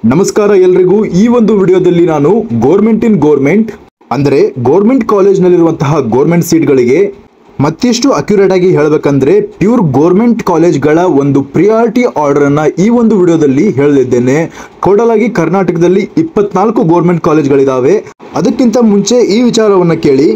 ನಮಸ್ಕಾರ ಎಲ್ರಿಗೂ ಈ ಒಂದು ವಿಡಿಯೋದಲ್ಲಿ ನಾನು ಗೌರ್ಮೆಂಟ್ ಅಂದರೆ ಗೌರ್ಮೆಂಟ್ ಕಾಲೇಜ್ನಲ್ಲಿರುವಂತಹ ಗೌರ್ಮೆಂಟ್ ಸೀಟ್ಗಳಿಗೆ ಮತ್ತಿಷ್ಟು ಅಕ್ಯುರೇಟ್ ಆಗಿ ಹೇಳಬೇಕಂದ್ರೆ ಪ್ಯೂರ್ ಗೌರ್ಮೆಂಟ್ ಕಾಲೇಜ್ಗಳ ಒಂದು ಪ್ರಿಯಾರಿಟಿ ಆರ್ಡರ್ ಅನ್ನ ಈ ಒಂದು ವಿಡಿಯೋದಲ್ಲಿ ಹೇಳಲಿದ್ದೇನೆ. ಟೋಟಲ್ ಆಗಿ ಕರ್ನಾಟಕದಲ್ಲಿ 24 ಗೌರ್ಮೆಂಟ್ ಕಾಲೇಜ್ಗಳಿದಾವೆ. ಅದಕ್ಕಿಂತ ಮುಂಚೆ ಈ ವಿಚಾರವನ್ನ ಕೇಳಿ,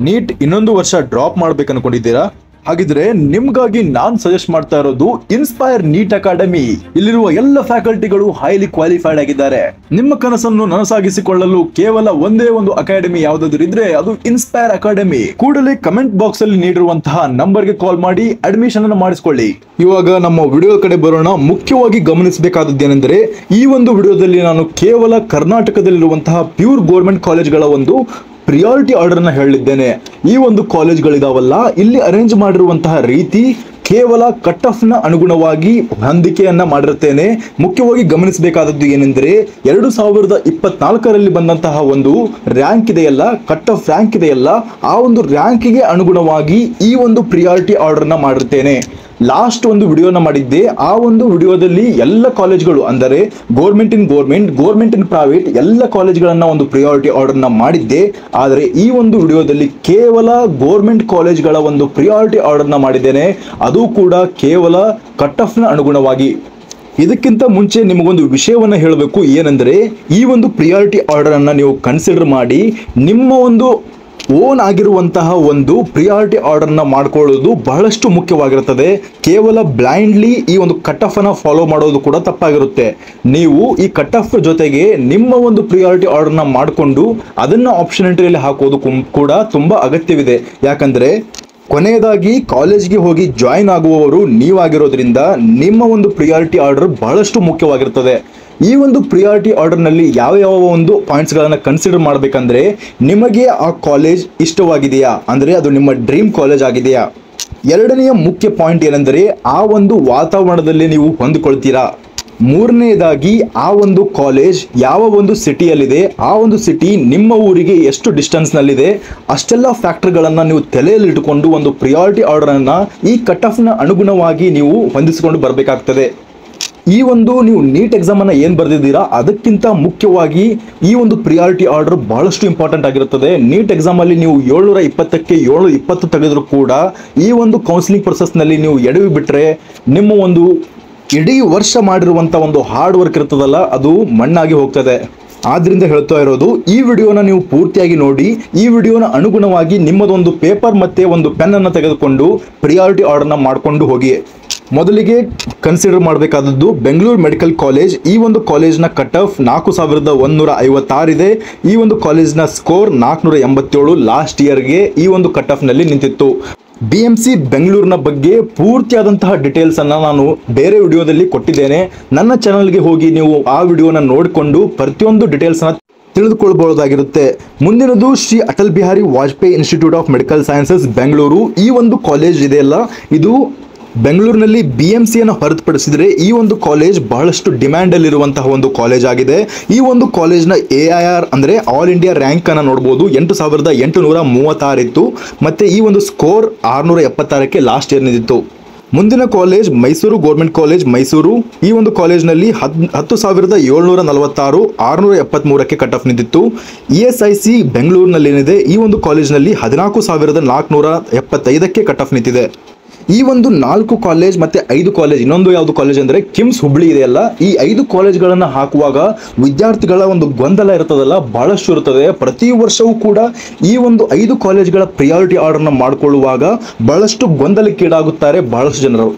ನೀಟ್ ಇನ್ನೊಂದು ವರ್ಷ ಡ್ರಾಪ್ ಮಾಡ್ಬೇಕು ಅನ್ಕೊಂಡಿದ್ದೀರಾ? ಹಾಗಿದ್ರೆ ನಿಮ್ಗಾಗಿ ನಾನ್ ಸಜೆಸ್ಟ್ ಮಾಡ್ತಾ ಇರೋದು ಇನ್ಸ್ಪೈರ್ ನೀಟ್ ಅಕಾಡೆಮಿ. ಇಲ್ಲಿರುವ ಎಲ್ಲ ಫ್ಯಾಕಲ್ಟಿಗಳು ಹೈಲಿ ಕ್ವಾಲಿಫೈಡ್ ಆಗಿದ್ದಾರೆ. ನಿಮ್ಮ ಕನಸನ್ನು ನನಸಾಗಿಸಿಕೊಳ್ಳಲು ಕೇವಲ ಒಂದೇ ಒಂದು ಅಕಾಡೆಮಿ ಯಾವ್ದಾದ್ರು ಇದ್ರೆ ಅದು ಇನ್ಸ್ಪೈರ್ ಅಕಾಡೆಮಿ. ಕೂಡಲೇ ಕಮೆಂಟ್ ಬಾಕ್ಸ್ ಅಲ್ಲಿ ನೀಡಿರುವಂತಹ ನಂಬರ್ಗೆ ಕಾಲ್ ಮಾಡಿ ಅಡ್ಮಿಷನ್ ಅನ್ನು ಮಾಡಿಸಿಕೊಳ್ಳಿ. ಇವಾಗ ನಮ್ಮ ವಿಡಿಯೋ ಕಡೆ ಬರೋಣ. ಮುಖ್ಯವಾಗಿ ಗಮನಿಸಬೇಕಾದದ್ದೇನೆಂದರೆ ಈ ಒಂದು ವಿಡಿಯೋದಲ್ಲಿ ನಾನು ಕೇವಲ ಕರ್ನಾಟಕದಲ್ಲಿರುವಂತಹ ಪ್ಯೂರ್ ಗೌರ್ಮೆಂಟ್ ಕಾಲೇಜ್ಗಳ ಒಂದು ಪ್ರಿಯಾರಿಟಿ ಆರ್ಡರ್ ನ ಹೇಳಿದ್ದೇನೆ. ಈ ಒಂದು ಕಾಲೇಜ್ಗಳಿದಾವಲ್ಲ, ಇಲ್ಲಿ ಅರೇಂಜ್ ಮಾಡಿರುವಂತಹ ರೀತಿ ಕೇವಲ ಕಟ್ ಆಫ್ ನ ಅನುಗುಣವಾಗಿ ಹೊಂದಿಕೆಯನ್ನ ಮಾಡಿರುತ್ತೇನೆ. ಮುಖ್ಯವಾಗಿ ಗಮನಿಸಬೇಕಾದದ್ದು ಏನೆಂದರೆ 2024ರಲ್ಲಿ ಬಂದಂತಹ ಒಂದು ರ್ಯಾಂಕ್ ಇದೆಯಲ್ಲ, ಕಟ್ ಆಫ್ ರ್ಯಾಂಕ್ ಇದೆಯಲ್ಲ, ಆ ಒಂದು ರ್ಯಾಂಕಿಗೆ ಅನುಗುಣವಾಗಿ ಈ ಒಂದು ಪ್ರಿಯಾರಿಟಿ ಆರ್ಡರ್ ನ ಮಾಡಿರುತ್ತೇನೆ. ಲಾಸ್ಟ್ ಒಂದು ವಿಡಿಯೋನ ಮಾಡಿದ್ದೆ. ಆ ಒಂದು ವಿಡಿಯೋದಲ್ಲಿ ಎಲ್ಲ ಕಾಲೇಜ್ಗಳು ಅಂದರೆ ಗೌರ್ಮೆಂಟ್ ಇನ್ ಪ್ರೈವೇಟ್ ಎಲ್ಲ ಕಾಲೇಜ್ಗಳನ್ನ ಒಂದು ಪ್ರಿಯಾರಿಟಿ ಆರ್ಡರ್ ನ ಮಾಡಿದ್ದೆ. ಆದರೆ ಈ ಒಂದು ವಿಡಿಯೋದಲ್ಲಿ ಕೇವಲ ಗೌರ್ಮೆಂಟ್ ಕಾಲೇಜ್ಗಳ ಒಂದು ಪ್ರಿಯಾರಿಟಿ ಆರ್ಡರ್ ನ ಮಾಡಿದ್ದೇನೆ, ಅದು ಕೂಡ ಕೇವಲ ಕಟ್ ಆಫ್ ನ ಅನುಗುಣವಾಗಿ. ಇದಕ್ಕಿಂತ ಮುಂಚೆ ನಿಮಗೊಂದು ವಿಷಯವನ್ನ ಹೇಳಬೇಕು. ಏನೆಂದರೆ ಈ ಒಂದು ಪ್ರಿಯಾರಿಟಿ ಆರ್ಡರ್ ಅನ್ನ ನೀವು ಕನ್ಸಿಡರ್ ಮಾಡಿ ನಿಮ್ಮ ಒಂದು ಓನ್ ಆಗಿರುವಂತಹ ಒಂದು ಪ್ರಿಯಾರಿಟಿ ಆರ್ಡರ್ ನ ಮಾಡ್ಕೊಳ್ಳೋದು ಬಹಳಷ್ಟು ಮುಖ್ಯವಾಗಿರುತ್ತದೆ. ಕೇವಲ ಬ್ಲೈಂಡ್ಲಿ ಈ ಒಂದು ಕಟ್ ಆಫ್ ಅನ್ನ ಫಾಲೋ ಮಾಡೋದು ಕೂಡ ತಪ್ಪಾಗಿರುತ್ತೆ. ನೀವು ಈ ಕಟ್ ಆಫ್ ಜೊತೆಗೆ ನಿಮ್ಮ ಒಂದು ಪ್ರಿಯಾರಿಟಿ ಆರ್ಡರ್ ನ ಮಾಡಿಕೊಂಡು ಅದನ್ನ ಆಪ್ಷನ್ ಎಂಟ್ರಿಯಲ್ಲಿ ಹಾಕೋದು ಕೂಡ ತುಂಬಾ ಅಗತ್ಯವಿದೆ. ಯಾಕಂದ್ರೆ ಕೊನೆಯದಾಗಿ ಕಾಲೇಜ್ಗೆ ಹೋಗಿ ಜಾಯಿನ್ ಆಗುವವರು ನೀವಾಗಿರೋದ್ರಿಂದ ನಿಮ್ಮ ಒಂದು ಪ್ರಿಯಾರಿಟಿ ಆರ್ಡರ್ ಬಹಳಷ್ಟು ಮುಖ್ಯವಾಗಿರುತ್ತದೆ. ಈ ಒಂದು ಪ್ರಿಯಾರಿಟಿ ಆರ್ಡರ್ ನಲ್ಲಿ ಯಾವ ಒಂದು ಪಾಯಿಂಟ್ಸ್ ಗಳನ್ನ ಕನ್ಸಿಡರ್ ಮಾಡಬೇಕಂದ್ರೆ, ನಿಮಗೆ ಆ ಕಾಲೇಜ್ ಇಷ್ಟವಾಗಿದೆಯಾ, ಅಂದ್ರೆ ಅದು ನಿಮ್ಮ ಡ್ರೀಮ್ ಕಾಲೇಜ್ ಆಗಿದೆಯಾ. ಎರಡನೆಯ ಮುಖ್ಯ ಪಾಯಿಂಟ್ ಏನೆಂದರೆ ಆ ಒಂದು ವಾತಾವರಣದಲ್ಲಿ ನೀವು ಹೊಂದಿಕೊಳ್ತೀರಾ. ಮೂರನೆಯದಾಗಿ ಆ ಒಂದು ಕಾಲೇಜ್ ಯಾವ ಒಂದು ಸಿಟಿಯಲ್ಲಿದೆ, ಆ ಒಂದು ಸಿಟಿ ನಿಮ್ಮ ಊರಿಗೆ ಎಷ್ಟು ಡಿಸ್ಟೆನ್ಸ್ ನಲ್ಲಿದೆ, ಅಷ್ಟೆಲ್ಲ ಫ್ಯಾಕ್ಟರ್ಗಳನ್ನ ನೀವು ತಲೆಯಲ್ಲಿಟ್ಟುಕೊಂಡು ಒಂದು ಪ್ರಿಯಾರಿಟಿ ಆರ್ಡರ್ ಅನ್ನ ಈ ಕಟ್ ಆಫ್ ನ ಅನುಗುಣವಾಗಿ ನೀವು ಹೊಂದಿಸಿಕೊಂಡು ಬರಬೇಕಾಗ್ತದೆ. ಈ ಒಂದು ನೀವು ನೀಟ್ ಎಕ್ಸಾಮ್ ಅನ್ನ ಏನ್ ಬರೆದಿದ್ದೀರಾ ಅದಕ್ಕಿಂತ ಮುಖ್ಯವಾಗಿ ಈ ಒಂದು ಪ್ರಿಯಾರಿಟಿ ಆರ್ಡರ್ ಬಹಳಷ್ಟು ಇಂಪಾರ್ಟೆಂಟ್ ಆಗಿರುತ್ತದೆ. ನೀಟ್ ಎಕ್ಸಾಮ್ ಅಲ್ಲಿ ನೀವು 720ಕ್ಕೆ 720 ತೆಗೆದ್ರು ಕೂಡ ಈ ಒಂದು ಕೌನ್ಸಿಲಿಂಗ್ ಪ್ರೊಸೆಸ್ ನಲ್ಲಿ ನೀವು ಎಡವಿ ಬಿಟ್ರೆ ನಿಮ್ಮ ಒಂದು ಇಡೀ ವರ್ಷ ಮಾಡಿರುವಂತ ಒಂದು ಹಾರ್ಡ್ ವರ್ಕ್ ಇರ್ತದಲ್ಲ, ಅದು ಮಣ್ಣಾಗಿ ಹೋಗ್ತದೆ. ಆದ್ರಿಂದ ಹೇಳ್ತಾ ಇರೋದು, ಈ ವಿಡಿಯೋನ ನೀವು ಪೂರ್ತಿಯಾಗಿ ನೋಡಿ. ಈ ವಿಡಿಯೋನ ಅನುಗುಣವಾಗಿ ನಿಮ್ಮದೊಂದು ಪೇಪರ್ ಮತ್ತೆ ಒಂದು ಪೆನ್ ಅನ್ನು ತೆಗೆದುಕೊಂಡು ಪ್ರಿಯಾರಿಟಿ ಆರ್ಡರ್ ನ ಮಾಡ್ಕೊಂಡು ಹೋಗಿ. ಮೊದಲಿಗೆ ಕನ್ಸಿಡರ್ ಮಾಡಬೇಕಾದದ್ದು ಬೆಂಗಳೂರು ಮೆಡಿಕಲ್ ಕಾಲೇಜ್. ಈ ಒಂದು ಕಾಲೇಜ್ನ ಕಟ್ ಆಫ್ 4156 ಇದೆ. ಈ ಒಂದು ಕಾಲೇಜ್ನ ಸ್ಕೋರ್ 487 ಲಾಸ್ಟ್ ಇಯರ್ಗೆ ಈ ಒಂದು ಕಟ್ ಆಫ್ ನಲ್ಲಿ ನಿಂತಿತ್ತು. BMC ಬೆಂಗಳೂರಿನ ಬಗ್ಗೆ ಪೂರ್ತಿಯಾದಂತಹ ಡೀಟೇಲ್ಸ್ ಅನ್ನ ನಾನು ಬೇರೆ ವಿಡಿಯೋದಲ್ಲಿ ಕೊಟ್ಟಿದ್ದೇನೆ. ನನ್ನ ಚಾನಲ್ಗೆ ಹೋಗಿ ನೀವು ಆ ವಿಡಿಯೋನ ನೋಡಿಕೊಂಡು ಪ್ರತಿಯೊಂದು ಡೀಟೇಲ್ಸ್ ಅನ್ನ ತಿಳಿದುಕೊಳ್ಳಬಹುದಾಗಿರುತ್ತೆ. ಮುಂದಿನದು Shri Atal Bihari Vajpayee institute of medical sciences Bengaluru. ಈ ಒಂದು ಕಾಲೇಜ್ ಇದೆಯಲ್ಲ, ಇದು ಬೆಂಗಳೂರಿನಲ್ಲಿ BMC ಅನ್ನು ಹೊರತುಪಡಿಸಿದರೆ ಈ ಒಂದು ಕಾಲೇಜ್ ಬಹಳಷ್ಟು ಡಿಮ್ಯಾಂಡ್ ಅಲ್ಲಿರುವಂತಹ ಒಂದು ಕಾಲೇಜ್ ಆಗಿದೆ. ಈ ಒಂದು ಕಾಲೇಜ್ನ AIR ಅಂದ್ರೆ ಆಲ್ ಇಂಡಿಯಾ ರ್ಯಾಂಕ್ ಅನ್ನು ನೋಡಬಹುದು, 8836 ಇತ್ತು. ಮತ್ತೆ ಈ ಒಂದು ಸ್ಕೋರ್ 676ಕ್ಕೆ ಲಾಸ್ಟ್ ಇಯರ್ ನಿಂತಿತ್ತು. ಮುಂದಿನ college Mysuru government college Mysuru. ಈ ಒಂದು ಕಾಲೇಜ್ನಲ್ಲಿ 10,746 673ಕ್ಕೆ ಕಟ್ ಆಫ್ ನಿಂತಿತ್ತು. ESIC ಬೆಂಗಳೂರಿನಲ್ಲಿ ಏನಿದೆ, ಈ ಒಂದು ಕಾಲೇಜ್ನಲ್ಲಿ 14,475ಕ್ಕೆ ಕಟ್ ಆಫ್ ನಿಂತಿದೆ. ಈ ಒಂದು 4 ಕಾಲೇಜ್ ಮತ್ತೆ 5 ಕಾಲೇಜ್, ಇನ್ನೊಂದು ಯಾವುದು ಕಾಲೇಜ್ ಅಂದ್ರೆ ಕಿಮ್ಸ್ ಹುಬ್ಳಿ ಇದೆಯಲ್ಲ, ಈ 5 ಕಾಲೇಜ್ಗಳನ್ನ ಹಾಕುವಾಗ ವಿದ್ಯಾರ್ಥಿಗಳ ಒಂದು ಗೊಂದಲ ಇರ್ತದಲ್ಲ ಬಹಳಷ್ಟು ಇರುತ್ತದೆ. ಪ್ರತಿ ವರ್ಷವೂ ಕೂಡ ಈ ಒಂದು 5 ಕಾಲೇಜ್ಗಳ ಪ್ರಿಯಾರಿಟಿ ಆರ್ಡರ್ ನ ಮಾಡಿಕೊಳ್ಳುವಾಗ ಬಹಳಷ್ಟು ಗೊಂದಲಕ್ಕೀಡಾಗುತ್ತಾರೆ ಬಹಳಷ್ಟು ಜನರು.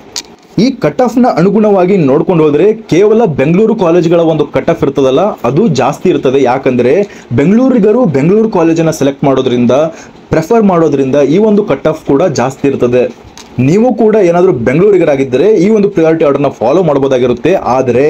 ಈ ಕಟ್ ಆಫ್ ನ ಅನುಗುಣವಾಗಿ ನೋಡ್ಕೊಂಡು ಹೋದ್ರೆ ಕೇವಲ ಬೆಂಗಳೂರು ಕಾಲೇಜ್ಗಳ ಒಂದು ಕಟ್ ಆಫ್ ಇರ್ತದಲ್ಲ ಅದು ಜಾಸ್ತಿ ಇರ್ತದೆ. ಯಾಕಂದ್ರೆ ಬೆಂಗಳೂರಿಗರು ಬೆಂಗಳೂರು ಕಾಲೇಜನ್ನ ಸೆಲೆಕ್ಟ್ ಮಾಡೋದ್ರಿಂದ, ಪ್ರೆಫರ್ ಮಾಡೋದ್ರಿಂದ ಈ ಒಂದು ಕಟ್ ಆಫ್ ಕೂಡ ಜಾಸ್ತಿ ಇರ್ತದೆ. ನೀವು ಕೂಡ ಏನಾದರೂ ಬೆಂಗಳೂರಿಗರಾಗಿದ್ದರೆ ಈ ಒಂದು ಪ್ರಿಯಾರಿಟಿ ಆರ್ಡರ್ನ ಫಾಲೋ ಮಾಡಬಹುದಾಗಿರುತ್ತೆ. ಆದರೆ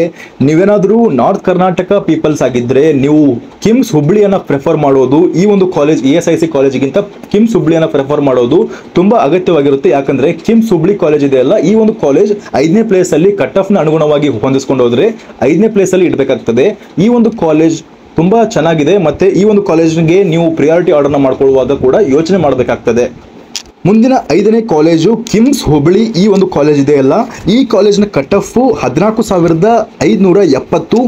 ನೀವೇನಾದರೂ ನಾರ್ತ್ ಕರ್ನಾಟಕ ಪೀಪಲ್ಸ್ ಆಗಿದ್ದರೆ ನೀವು ಕಿಮ್ಸ್ ಹುಬ್ಳಿಯನ್ನು ಪ್ರಿಫರ್ ಮಾಡೋದು, ಈ ಒಂದು ಕಾಲೇಜ್ ESIC ಕಾಲೇಜಿಗಿಂತ ಕಿಮ್ಸ್ ಹುಬ್ಳಿಯನ್ನು ಪ್ರಿಫರ್ ಮಾಡೋದು ತುಂಬ ಅಗತ್ಯವಾಗಿರುತ್ತೆ. ಯಾಕಂದರೆ ಕಿಮ್ಸ್ ಹುಬ್ಳಿ ಕಾಲೇಜ್ ಇದೆಯಲ್ಲ, ಈ ಒಂದು ಕಾಲೇಜ್ 5ನೇ ಪ್ಲೇಸಲ್ಲಿ ಕಟ್ ಆಫ್ನ ಅನುಗುಣವಾಗಿ ಹೊಂದಿಸ್ಕೊಂಡು ಹೋದರೆ 5ನೇ ಪ್ಲೇಸಲ್ಲಿ ಇಡಬೇಕಾಗ್ತದೆ. ಈ ಒಂದು ಕಾಲೇಜ್ ತುಂಬ ಚೆನ್ನಾಗಿದೆ. ಮತ್ತು ಈ ಒಂದು ಕಾಲೇಜ್ಗೆ ನೀವು ಪ್ರಿಯಾರಿಟಿ ಆರ್ಡರ್ನ ಮಾಡ್ಕೊಳ್ಳುವಾಗ ಕೂಡ ಯೋಚನೆ ಮಾಡಬೇಕಾಗ್ತದೆ. ಮುಂದಿನ 5ನೇ ಕಾಲೇಜು ಕಿಮ್ಸ್ ಹುಬ್ಳಿ. ಈ ಒಂದು ಕಾಲೇಜ್ ಇದೆಯಲ್ಲ, ಈ ಕಾಲೇಜ್ನ ಕಟ್ ಆಫ್ 14,570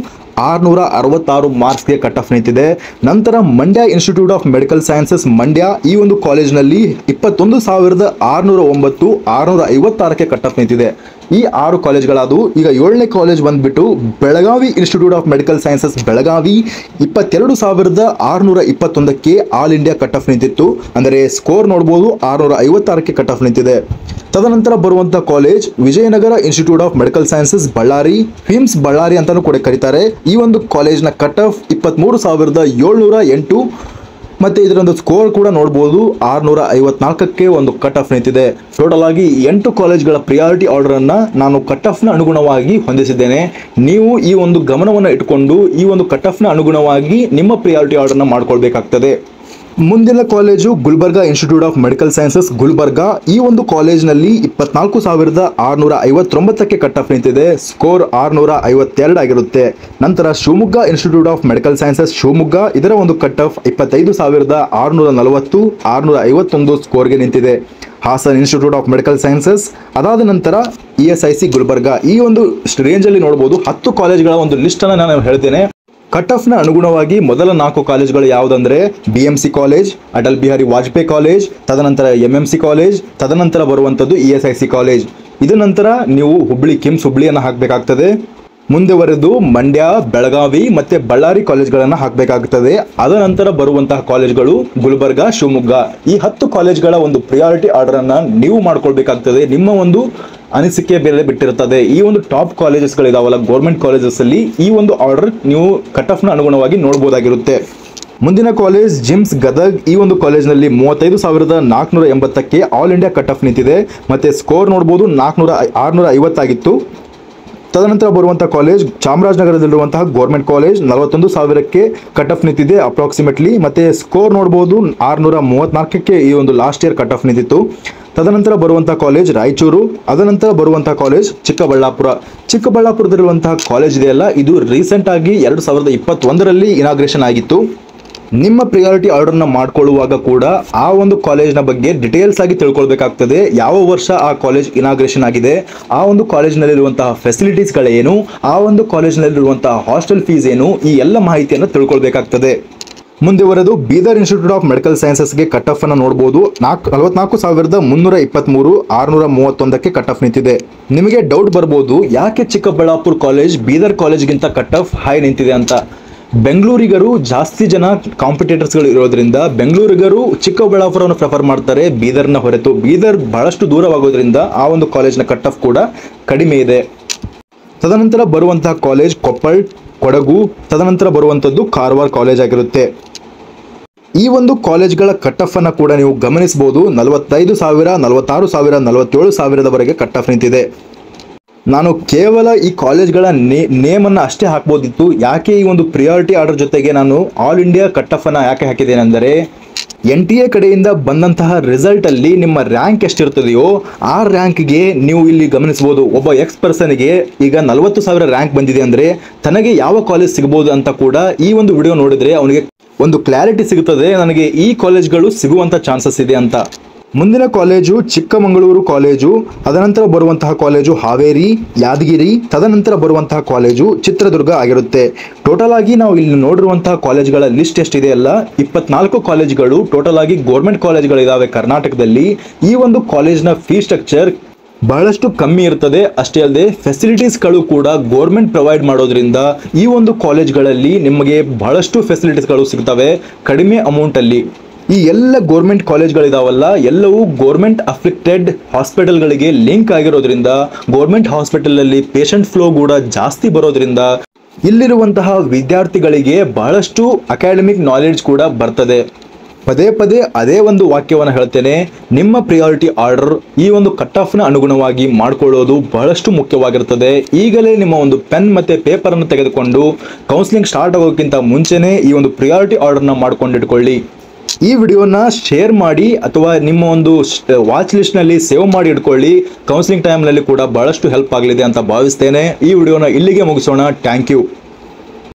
666 ಮಾರ್ಕ್ಸ್ಗೆ ಕಟ್ ಆಫ್ ನಿಂತಿದೆ. ನಂತರ Mandya institute of medical sciences Mandya, ಈ ಒಂದು ಕಾಲೇಜ್ನಲ್ಲಿ 21,609 656ಕ್ಕೆ ಕಟ್ ಆಫ್ ನಿಂತಿದೆ. ಈ 6 ಕಾಲೇಜ್ಗಳಾದವು. ಈಗ 7ನೇ ಕಾಲೇಜ್ ಬಂದ್ಬಿಟ್ಟು Belagavi institute of medical sciences Belagavi 22,621ಕ್ಕೆ ಆಲ್ ಇಂಡಿಯಾ ಕಟ್ ಆಫ್ ನಿಂತಿತ್ತು. ಅಂದರೆ ಸ್ಕೋರ್ ನೋಡ್ಬೋದು 656ಕ್ಕೆ ಕಟ್ ಆಫ್ ನಿಂತಿದೆ. ತದನಂತರ ಬರುವಂತಹ college Vijayanagara institute of medical sciences Ballari, VIMS Ballari ಅಂತಾನೂ ಕೂಡ ಕರೀತಾರೆ. ಈ ಒಂದು ಕಾಲೇಜ್ನ ಕಟ್ ಆಫ್ 23,708 ಮತ್ತೆ ಇದರೊಂದು ಸ್ಕೋರ್ ಕೂಡ ನೋಡಬಹುದು 654ಕ್ಕೆ ಒಂದು ಕಟ್ ಆಫ್ ನಿಂತಿದೆ. ಟೋಟಲ್ ಆಗಿ 8 ಕಾಲೇಜ್ಗಳ ಪ್ರಿಯಾರಿಟಿ ಆರ್ಡರ್ ಅನ್ನ ನಾನು ಕಟ್ ಆಫ್ ನ ಅನುಗುಣವಾಗಿ ಹೊಂದಿಸಿದ್ದೇನೆ. ನೀವು ಈ ಒಂದು ಗಮನವನ್ನು ಇಟ್ಕೊಂಡು ಈ ಒಂದು ಕಟ್ ಆಫ್ ನ ಅನುಗುಣವಾಗಿ ನಿಮ್ಮ ಪ್ರಿಯಾರಿಟಿ ಆರ್ಡರ್ ನ ಮಾಡ್ಕೊಳ್ಬೇಕಾಗ್ತದೆ. ಮುಂದಿನ college Gulbarga institute of medical sciences Gulbarga. ಈ ಒಂದು ಕಾಲೇಜ್ನಲ್ಲಿ 24,659ಕ್ಕೆ ಕಟ್ ಆಫ್ ನಿಂತಿದೆ. ಸ್ಕೋರ್ 652 ಆಗಿರುತ್ತೆ. ನಂತರ Shivamogga institute of medical sciences Shivamogga, ಇದರ ಒಂದು ಕಟ್ ಆಫ್ 25,640 651 ಸ್ಕೋರ್ಗೆ ನಿಂತಿದೆ. Hassan institute of medical sciences, ಅದಾದ ನಂತರ ESIC ಗುಲ್ಬರ್ಗಾ. ಈ ಒಂದು ರೇಂಜಲ್ಲಿ ನೋಡಬಹುದು 10 ಕಾಲೇಜ್ಗಳ ಒಂದು ಲಿಸ್ಟ್ ಅನ್ನು ನಾನು ಹೇಳ್ತೇನೆ. ಕಟ್ ಆಫ್ ನ ಅನುಗುಣವಾಗಿ ಮೊದಲ 4 ಕಾಲೇಜ್ಗಳು ಯಾವುದಂದ್ರೆ BMC college, Atal Bihari Vajpayee college, ತದನಂತರ MMC ಕಾಲೇಜ್, ತದನಂತರ ಬರುವಂತದ್ದು ESIC ಕಾಲೇಜ್. ಇದ ನಂತರ ನೀವು ಕಿಮ್ಸ್ ಹುಬ್ಳಿಯನ್ನು ಹಾಕಬೇಕಾಗ್ತದೆ. ಮುಂದುವರೆದು ಮಂಡ್ಯ, ಬೆಳಗಾವಿ ಮತ್ತೆ ಬಳ್ಳಾರಿ ಕಾಲೇಜ್ಗಳನ್ನು ಹಾಕಬೇಕಾಗುತ್ತದೆ. ಅದ ನಂತರ ಬರುವಂತಹ ಕಾಲೇಜ್ಗಳು ಗುಲ್ಬರ್ಗಾ, ಶಿವಮೊಗ್ಗ. ಈ 10 ಕಾಲೇಜ್ಗಳ ಒಂದು ಪ್ರಿಯಾರಿಟಿ ಆರ್ಡರ್ ಅನ್ನ ನೀವು ಮಾಡ್ಕೊಳ್ಬೇಕಾಗ್ತದೆ. ನಿಮ್ಮ ಒಂದು ಅನಿಸಿಕೆ ಬೇರೆ ಬಿಟ್ಟಿರುತ್ತದೆ. ಈ ಒಂದು ಟಾಪ್ ಕಾಲೇಜಸ್ಗಳಿದಾವಲ್ಲ ಗೌರ್ಮೆಂಟ್ ಕಾಲೇಜಸ್ ಅಲ್ಲಿ ಈ ಒಂದು ಆರ್ಡರ್ ನೀವು ಕಟ್ ಆಫ್ ನ ಅನುಗುಣವಾಗಿ ನೋಡಬಹುದಾಗಿರುತ್ತೆ. ಮುಂದಿನ ಕಾಲೇಜ್ ಜಿಮ್ಸ್ ಗದಗ್. ಈ ಒಂದು ಕಾಲೇಜ್ನಲ್ಲಿ 35,480ಕ್ಕೆ ಆಲ್ ಇಂಡಿಯಾ ಕಟ್ ಆಫ್ ನಿಂತಿದೆ. ಮತ್ತೆ ಸ್ಕೋರ್ ನೋಡಬಹುದು 650 ಆಗಿತ್ತು. ತದನಂತರ ಬರುವಂತಹ ಕಾಲೇಜ್ ಚಾಮರಾಜನಗರದಲ್ಲಿರುವಂತಹ ಗೌರ್ಮೆಂಟ್ ಕಾಲೇಜ್ 41,000ಕ್ಕೆ ಕಟ್ ಆಫ್ ನಿಂತಿದೆ ಅಪ್ರಾಕ್ಸಿಮೇಟ್ಲಿ. ಮತ್ತೆ ಸ್ಕೋರ್ ನೋಡಬಹುದು 634ಕ್ಕೆ ಈ ಒಂದು ಲಾಸ್ಟ್ ಇಯರ್ ಕಟ್ ಆಫ್ ನಿಂತಿತ್ತು. ತದನಂತರ ಬರುವಂತಹ ಕಾಲೇಜ್ ರಾಯಚೂರು. ಅದನಂತರ ಬರುವಂತಹ ಕಾಲೇಜ್ ಚಿಕ್ಕಬಳ್ಳಾಪುರದಲ್ಲಿರುವಂತಹ ಕಾಲೇಜ್ ಇದೆಯಲ್ಲ, ಇದು ರೀಸೆಂಟ್ ಆಗಿ 2021ರಲ್ಲಿ ಇನಾಗ್ರೇಷನ್ ಆಗಿತ್ತು. ನಿಮ್ಮ ಪ್ರಿಯಾರಿಟಿ ಆರ್ಡರ್ನ ಮಾಡ್ಕೊಳ್ಳುವಾಗ ಕೂಡ ಆ ಒಂದು ಕಾಲೇಜ್ನ ಬಗ್ಗೆ ಡಿಟೇಲ್ಸ್ ಆಗಿ ತಿಳ್ಕೊಳ್ಬೇಕಾಗ್ತದೆ. ಯಾವ ವರ್ಷ ಆ ಕಾಲೇಜ್ ಇನಾಗ್ರೇಷನ್ ಆಗಿದೆ, ಆ ಒಂದು ಕಾಲೇಜ್ನಲ್ಲಿರುವಂತಹ ಫೆಸಿಲಿಟೀಸ್ಗಳೇನು, ಆ ಒಂದು ಕಾಲೇಜ್ನಲ್ಲಿರುವಂತಹ ಹಾಸ್ಟೆಲ್ ಫೀಸ್ ಏನು, ಈ ಎಲ್ಲ ಮಾಹಿತಿಯನ್ನು ತಿಳ್ಕೊಳ್ಬೇಕಾಗ್ತದೆ. ಮುಂದುವರೆದು ಬೀದರ್ ಇನ್ಸ್ಟಿಟ್ಯೂಟ್ ಆಫ್ ಮೆಡಿಕಲ್ ಸೈನ್ಸಸ್ಗೆ ಕಟ್ ಆಫ್ ಅನ್ನು ನೋಡಬಹುದು. 44,323 631ಕ್ಕೆ ಕಟ್ ಆಫ್ ನಿಂತಿದೆ. ನಿಮಗೆ ಡೌಟ್ ಬರ್ಬೋದು, ಯಾಕೆ ಚಿಕ್ಕಬಳ್ಳಾಪುರ ಕಾಲೇಜ್ ಬೀದರ್ ಕಾಲೇಜ್ಗಿಂತ ಕಟ್ ಆಫ್ ಹೈ ನಿಂತಿದೆ ಅಂತ. ಬೆಂಗಳೂರಿಗರು ಜಾಸ್ತಿ ಜನ ಕಾಂಪಿಟೇಟರ್ಸ್ಗಳು ಇರೋದ್ರಿಂದ ಬೆಂಗಳೂರಿಗರು ಚಿಕ್ಕಬಳ್ಳಾಪುರವನ್ನು ಪ್ರಿಫರ್ ಮಾಡ್ತಾರೆ ಬೀದರ್ನ ಹೊರತು. ಬೀದರ್ ಬಹಳಷ್ಟು ದೂರವಾಗೋದ್ರಿಂದ ಆ ಒಂದು ಕಾಲೇಜ್ನ ಕಟ್ ಆಫ್ ಕೂಡ ಕಡಿಮೆ ಇದೆ. ತದನಂತರ ಬರುವಂತಹ ಕಾಲೇಜ್ ಕೊಪ್ಪಳ್, ಕೊಡಗು, ತದನಂತರ ಬರುವಂಥದ್ದು ಕಾರವಾರ ಕಾಲೇಜ್ ಆಗಿರುತ್ತೆ. ಈ ಒಂದು ಕಾಲೇಜ್ಗಳ ಕಟ್ ಆಫ್ ಅನ್ನು ಕೂಡ ನೀವು ಗಮನಿಸಬಹುದು. 45,000, 46,000, 47,000ವರೆಗೆ ಕಟ್ ಆಫ್ ನಿಂತಿದೆ. ನಾನು ಕೇವಲ ಈ ಕಾಲೇಜ್ಗಳ ನೇಮನ್ನು ಅಷ್ಟೇ ಹಾಕ್ಬೋದಿತ್ತು. ಯಾಕೆ ಈ ಒಂದು ಪ್ರಿಯಾರಿಟಿ ಆರ್ಡರ್ ಜೊತೆಗೆ ನಾನು ಆಲ್ ಇಂಡಿಯಾ ಕಟ್ ಆಫ್ ಅನ್ನು ಯಾಕೆ ಹಾಕಿದ್ದೇನೆ ಅಂದರೆ, NTA ಕಡೆಯಿಂದ ಬಂದಂತಹ ರಿಸಲ್ಟ್ ಅಲ್ಲಿ ನಿಮ್ಮ ರ್ಯಾಂಕ್ ಎಷ್ಟಿರ್ತದೆಯೋ ಆ ರ್ಯಾಂಕ್ಗೆ ನೀವು ಇಲ್ಲಿ ಗಮನಿಸಬಹುದು. ಒಬ್ಬ ಪರ್ಸನ್ಗೆ ಈಗ 40,000 ರ್ಯಾಂಕ್ ಬಂದಿದೆ ಅಂದ್ರೆ ತನಗೆ ಯಾವ ಕಾಲೇಜ್ ಸಿಗಬಹುದು ಅಂತ ಕೂಡ ಈ ಒಂದು ವಿಡಿಯೋ ನೋಡಿದ್ರೆ ಅವನಿಗೆ ಒಂದು ಕ್ಲಾರಿಟಿ ಸಿಗುತ್ತದೆ, ನನಗೆ ಈ ಕಾಲೇಜ್ಗಳು ಸಿಗುವಂತ ಚಾನ್ಸಸ್ ಇದೆ ಅಂತ. ಮುಂದಿನ ಕಾಲೇಜು ಚಿಕ್ಕಮಗಳೂರು ಕಾಲೇಜು, ಅದನಂತರ ಬರುವಂತಹ ಕಾಲೇಜು ಹಾವೇರಿ, ಯಾದಗಿರಿ, ತದನಂತರ ಬರುವಂತಹ ಕಾಲೇಜು ಚಿತ್ರದುರ್ಗ ಆಗಿರುತ್ತೆ. ಟೋಟಲ್ ಆಗಿ ನಾವು ಇಲ್ಲಿ ನೋಡಿರುವಂತಹ ಕಾಲೇಜ್ಗಳ ಲಿಸ್ಟ್ ಎಷ್ಟಿದೆ ಅಲ್ಲ, 24 ಕಾಲೇಜ್ಗಳು ಟೋಟಲ್ ಆಗಿ ಗೌರ್ಮೆಂಟ್ ಕಾಲೇಜ್ಗಳಿದಾವೆ ಕರ್ನಾಟಕದಲ್ಲಿ. ಈ ಒಂದು ಕಾಲೇಜ್ನ ಫೀ ಸ್ಟ್ರಕ್ಚರ್ ಬಹಳಷ್ಟು ಕಮ್ಮಿ ಇರ್ತದೆ. ಅಷ್ಟೇ ಅಲ್ಲದೆ ಫೆಸಿಲಿಟೀಸ್ಗಳು ಕೂಡ ಗೌರ್ಮೆಂಟ್ ಪ್ರೊವೈಡ್ ಮಾಡೋದ್ರಿಂದ ಈ ಒಂದು ಕಾಲೇಜ್ಗಳಲ್ಲಿ ನಿಮಗೆ ಬಹಳಷ್ಟು ಫೆಸಿಲಿಟೀಸ್ಗಳು ಸಿಗ್ತವೆ ಕಡಿಮೆ ಅಮೌಂಟ್ ಅಲ್ಲಿ. ಈ ಎಲ್ಲ ಗೌರ್ಮೆಂಟ್ ಕಾಲೇಜ್ಗಳಿದಾವಲ್ಲ ಎಲ್ಲವೂ ಗೌರ್ಮೆಂಟ್ ಅಫ್ಲಿಕ್ಟೆಡ್ ಹಾಸ್ಪಿಟಲ್ಗಳಿಗೆ ಲಿಂಕ್ ಆಗಿರೋದ್ರಿಂದ ಗೌರ್ಮೆಂಟ್ ಹಾಸ್ಪಿಟಲ್ ಅಲ್ಲಿ ಪೇಷಂಟ್ ಫ್ಲೋ ಕೂಡ ಜಾಸ್ತಿ ಬರೋದ್ರಿಂದ ಇಲ್ಲಿರುವಂತಹ ವಿದ್ಯಾರ್ಥಿಗಳಿಗೆ ಬಹಳಷ್ಟು ಅಕಾಡೆಮಿಕ್ ನಾಲೆಡ್ಜ್ ಕೂಡ ಬರ್ತದೆ. ಪದೇ ಪದೇ ಅದೇ ಒಂದು ವಾಕ್ಯವನ್ನು ಹೇಳ್ತೇನೆ, ನಿಮ್ಮ ಪ್ರಿಯಾರಿಟಿ ಆರ್ಡರ್ ಈ ಒಂದು ಕಟ್ ಆಫ್ನ ಅನುಗುಣವಾಗಿ ಮಾಡಿಕೊಳ್ಳೋದು ಬಹಳಷ್ಟು ಮುಖ್ಯವಾಗಿರ್ತದೆ. ಈಗಲೇ ನಿಮ್ಮ ಒಂದು ಪೆನ್ ಮತ್ತು ಪೇಪರನ್ನು ತೆಗೆದುಕೊಂಡು ಕೌನ್ಸಿಲಿಂಗ್ ಸ್ಟಾರ್ಟ್ ಆಗೋಕ್ಕಿಂತ ಮುಂಚೆನೇ ಈ ಒಂದು ಪ್ರಿಯಾರಿಟಿ ಆರ್ಡರ್ನ ಮಾಡ್ಕೊಂಡಿಟ್ಕೊಳ್ಳಿ. ಈ ವಿಡಿಯೋನ ಶೇರ್ ಮಾಡಿ ಅಥವಾ ನಿಮ್ಮ ಒಂದು ವಾಚ್ ಲಿಸ್ಟ್ನಲ್ಲಿ ಸೇವ್ ಮಾಡಿ ಇಟ್ಕೊಳ್ಳಿ. ಕೌನ್ಸಿಲಿಂಗ್ ಟೈಮ್ನಲ್ಲಿ ಕೂಡ ಬಹಳಷ್ಟು ಹೆಲ್ಪ್ ಆಗಲಿದೆ ಅಂತ ಭಾವಿಸ್ತೇನೆ. ಈ ವಿಡಿಯೋನ ಇಲ್ಲಿಗೆ ಮುಗಿಸೋಣ. Thank you.